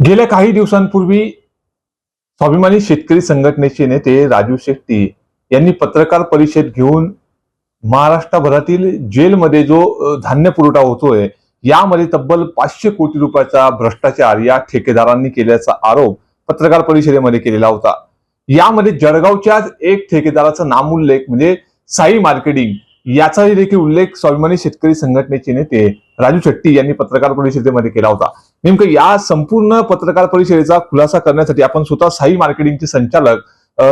गेल्या काही दिवसांपूर्वी स्वाभिमानी शेतकरी संघटनेचे नेते राजू शेट्टी यांनी पत्रकार परिषद घेऊन महाराष्ट्रभरातील जेलमध्ये जो धान्य पुरवठा होतोय यामध्ये तब्बल 500 कोटी रुपयाचा भ्रष्टाचार या ठेकेदारांनी केल्याचा आरोप पत्रकार परिषदेमध्ये केलेला होता। यामध्ये जळगावच्याच एक ठेकेदाराचा नामोल्लेख म्हणजे साई मार्केटिंग याचाही देखील उल्लेख स्वाभिमानी शेतकरी संघटनेचे नेते राजू शेट्टी यांनी पत्रकार परिषदेमध्ये केला होता। नेमकं या संपूर्ण पत्रकार परिषदेचा खुलासा करण्यासाठी आपण स्वतः साई मार्केटिंगचे संचालक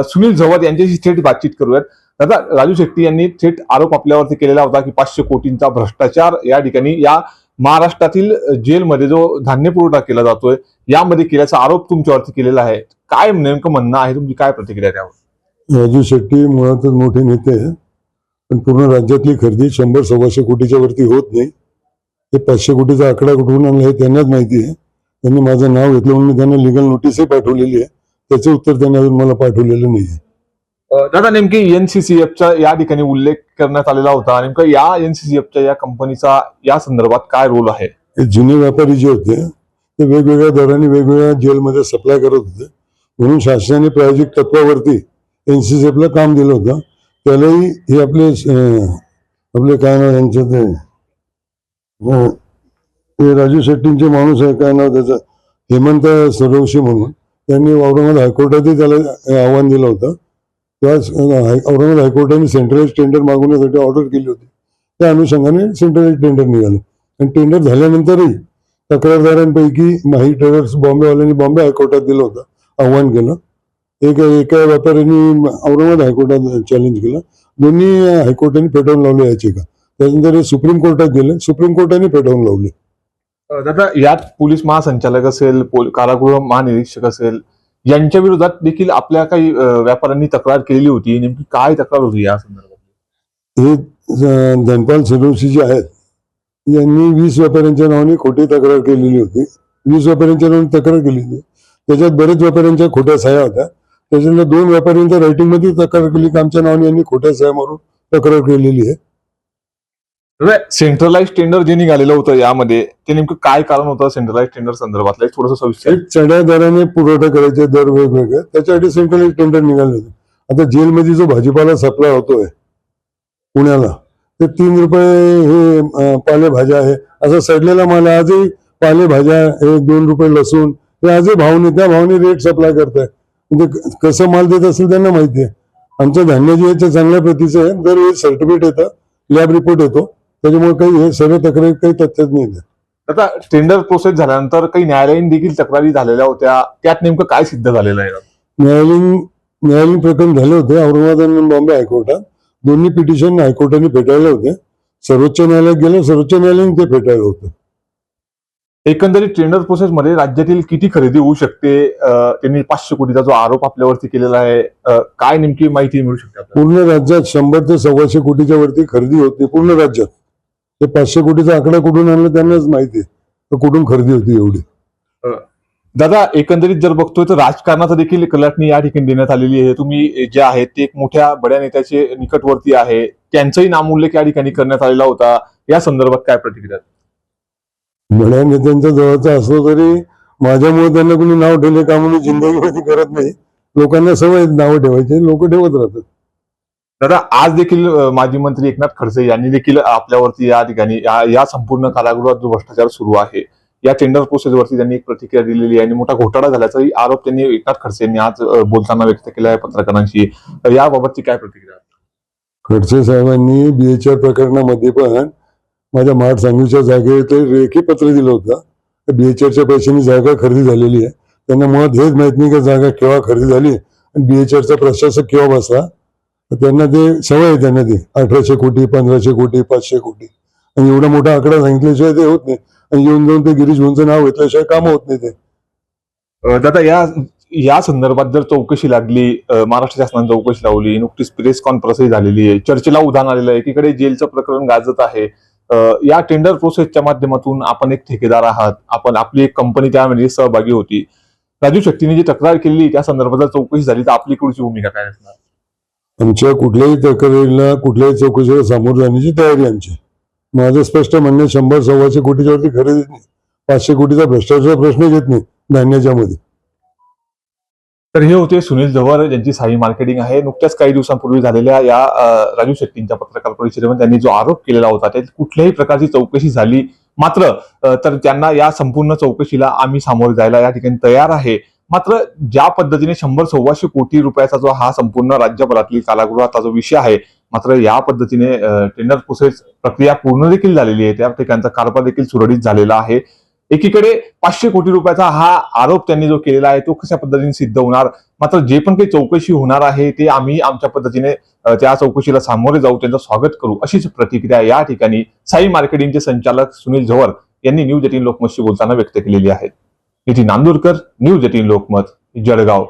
सुनील झवद यांच्याशी थेट बातचीत करूयात। दादा, राजू शेट्टी यांनी थेट आरोप आपल्यावरती केलेला होता की 500 कोटींचा भ्रष्टाचार या ठिकाणी या महाराष्ट्रातील जेलमध्ये जो धान्य पुरवठा केला जातोय यामध्ये केल्याचा आरोप तुमच्यावरती केलेला आहे। काय नेमकं म्हणणं आहे, तुमची काय प्रतिक्रिया त्यावर? राजू शेट्टी मुळातच मोठे नेते आहे, पण पूर्ण राज्यातली खरेदी 100-125 कोटीच्या वरती होत नाही। ते 500 कोटीचा आकडा कुठून आणला हे त्यांनाच माहिती आहे। त्यांनी माझं नाव घेतलं म्हणून मी त्यांना लिगल नोटीसही पाठवलेली आहे, त्याचं उत्तर त्यांनी अजून मला पाठवलेलं नाही आहे। दादा, नेमकी एनसीसीएफचा या ठिकाणी उल्लेख करण्यात आलेला होता। नेमकं या एनसीसीएफच्या या कंपनीचा या संदर्भात काय रोल आहे? जुने व्यापारी जे होते ते वेगवेगळ्या दराने वेगवेगळ्या जेलमध्ये सप्लाय करत होते, म्हणून शासनाने प्रायोजिक तत्वावरती एनसीसीएफला काम दिलं होतं। त्यालाही हे आपले काय नाव यांचं ते राजू शेट्टींचे माणूस आहे, काय नाव त्याचं, हेमंत सरवशी म्हणून, त्यांनी औरंगाबाद हायकोर्टातही त्याला आव्हान दिलं होतं। तेव्हा औरंगाबाद हायकोर्टाने सेंट्रलाइज टेंडर मागवण्यासाठी ऑर्डर केली होती। त्या अनुषंगाने सेंट्रलाइज टेंडर निघालं आणि टेंडर झाल्यानंतरही तक्रारदारांपैकी माही ट्रेडर्स बॉम्बेवाल्यांनी बॉम्बे हायकोर्टात दिलं होतं, आव्हान केलं। एका व्यापाऱ्यांनी औरंगाबाद हायकोर्टात चॅलेंज केलं, दोन्ही हायकोर्टाने फेटाळून लावले याचिका। त्यानंतर हे सुप्रीम कोर्टात गेले, सुप्रीम कोर्टाने फेटाळून लावले। दादा, यात पोलीस महासंचालक असेल, कारागृह महानिरीक्षक असेल, यांच्या विरोधात देखील आपल्या काही व्यापाऱ्यांनी तक्रार केलेली होती। नेमकी काय तक्रार होती या संदर्भात? हे धनपाल सरवशी जे आहेत यांनी 20 व्यापाऱ्यांच्या नावाने खोटी तक्रार केलेली होती। 20 व्यापाऱ्यांच्या नावाने तक्रार केली होती, त्याच्यात बरेच व्यापाऱ्यांच्या खोट्या सह्या होत्या। त्याच्यानंतर 2 व्यापाऱ्यांच्या रायटिंग मध्ये तक्रार केली की आमच्या नावाने यांनी खोट्या सह्या मारून तक्रार केलेली आहे। सेंट्रलाइज टेंडर जे निघालेलं होतं यामध्ये ते नेमकं काय कारण होतं? सेंट्रलाइज टेंडर संदर्भातलं थोडंसं सविस्तर। चढ्या दराने पुरवठा करायचे, दर वेगवेगळे, त्याच्यासाठी सेंट्रलाइज टेंडर निघाले होते। आता जेलमध्ये जो भाजीपाला सप्लाय होतोय पुण्याला, ते 3 रुपये हे पालेभाज्या आहे, असं सडलेला माल आजही पालेभाज्या हे 2 रुपये लसूण हे आजही भावने त्या भावने रेट सप्लाय करताय। म्हणजे कसं माल देत असेल त्यांना माहिती आहे। आमचं धान्य जे आहे ते चांगल्या प्रतीचं आहे, दरवेळी सर्टिफिकेट येतं, लॅब रिपोर्ट येतो, त्याच्यामुळे काही हे सर्व तक्रारी काही तथ्यच नाही। आता टेंडर प्रोसेस झाल्यानंतर काही न्यायालयीन देखील तक्रारी झालेल्या होत्या, त्यात नेमकं काय सिद्ध झालेलं आहे? न्यायालयीन प्रकरण झाले होते औरंगाबाद आणि बॉम्बे हायकोर्टात। दोन्ही पिटिशन हायकोर्टाने फेटाळले होते, सर्वोच्च न्यायालयात गेले, सर्वोच्च न्यायालयाने ते फेटाळलं होतं। एकंदरीत टेंडर प्रोसेस मध्ये राज्यातील किती खरेदी होऊ शकते? त्यांनी 500 कोटीचा जो आरोप आपल्यावरती केलेला आहे, काय नेमकी माहिती मिळू शकते आपल्याला? पूर्ण राज्यात 100 ते 125 कोटीच्या वरती खरेदी होती पूर्ण राज्यात। ते 500 कोटीचा आकडा कुठून आणला त्यांनाच माहिती आहे, कुठून खरेदी होती एवढी। दादा, एकंदरीत जर बघतोय तर राजकारणाचा देखील कलाटणी या ठिकाणी देण्यात आलेली आहे। तुम्ही जे आहे ते एक मोठ्या बड्या नेत्याचे निकटवर्ती आहे, त्यांचाही नामोल्लेख या ठिकाणी करण्यात आलेला होता। या संदर्भात काय प्रतिक्रिया? बड्या नेत्यांच्या जवळचा असलो तरी माझ्यामुळे त्यांना कोणी नाव ठेवले का म्हणून जिंदगीमध्ये करत नाही। लोकांना सवय नाव ठेवायचे, लोक ठेवत राहतात। दादा, आज देखील माजी मंत्री एकनाथ खडसे यांनी देखील आपल्यावरती या ठिकाणी या संपूर्ण कारागृहात जो भ्रष्टाचार सुरू आहे या टेंडर प्रोसेसवरती त्यांनी एक प्रतिक्रिया दिलेली आहे आणि मोठा घोटाळा झाल्याचाही आरोप त्यांनी एकनाथ खडसे यांनी आज बोलताना व्यक्त केला आहे पत्रकारांशी। याबाबतची काय प्रतिक्रिया? खडसे साहेबांनी BHR प्रकरणामध्ये पण माझ्या माठ सांगवीच्या जागेवर लेखी पत्र दिलं होतं। BHRच्या पैशांनी जागा खरेदी झालेली आहे, त्यांना मुळात हेच माहित नाही की जागा केव्हा खरेदी झाली आणि BHRचा प्रशासक केव्हा बसला। त्यांना ते सवय आहे, त्यांना ते 1800 कोटी 1500 कोटी 500 कोटी आणि एवढा मोठा आकडा सांगितल्याशिवाय ते होत नाही, आणि येऊन जाऊन ते गिरीश भाऊंचं नाव घेतल्याशिवाय काम होत नाही ते। दादा, या संदर्भात जर चौकशी लागली, महाराष्ट्र शासनाने चौकशी लावली, नुकतीच प्रेस कॉन्फरन्सही झालेली आहे, चर्चेला उधाण आलेलं आहे, एकीकडे जेलचं प्रकरण गाजत आहे, या टेंडर प्रोसेसच्या माध्यमातून आपण एक ठेकेदार आहात, आपण आपली एक कंपनी त्यामध्ये सहभागी होती, राजू शेट्टीने जी तक्रार केली त्या संदर्भात जर चौकशी झाली तर आपली पुढची भूमिका काय असणार? आमच्या कुठल्याही तक्रारीला कुठल्याही चौकशीला सामोरं जाण्याची तयारी आमची। माझं स्पष्ट म्हणणं 100-125 कोटीच्या वरती खरेदी नाही, 500 कोटीचा भ्रष्टाचार प्रश्न येत नाही, धान्याच्या मध्ये. तर हे होते सुनील झंवर ज्यांची साई मार्केटिंग आहे. नुकत्याच काही दिवसांपूर्वी झालेल्या या राजू शेट्टींच्या पत्रकार परिषदेमध्ये त्यांनी जो आरोप केलेला होता त्यात कुठल्याही प्रकारची चौकशी झाली मात्र तर त्यांना या संपूर्ण चौकशीला आम्ही सामोरे जायला या ठिकाणी तयार आहे. मात्र ज्या पद्धतीने 100-125 कोटी रुपयाचा जो हा संपूर्ण राज्यभरातली कारागृहाचा जो विषय आहे मात्र या पद्धतीने टेंडर प्रोसेस प्रक्रिया पूर्ण देखील झालेली आहे. त्या ठिकाणचा कारभार देखील सुरळीत झालेला आहे. एकीकडे 500 कोटी रुपयाचा हा आरोप त्यांनी जो केलेला आहे तो कशा पद्धतीने सिद्ध होणार मात्र जे पण काही चौकशी होणार आहे ते आम्ही आमच्या पद्धतीने त्या चौकशीला सामोरे जाऊ त्यांचं स्वागत करू अशीच प्रतिक्रिया या ठिकाणी साई मार्केटिंगचे संचालक सुनील झंवर यांनी न्यूज 18 लोकमतशी बोलताना व्यक्त केलेली आहे. नितीन नांदुरकर, न्यूज 18 लोकमत, जळगाव.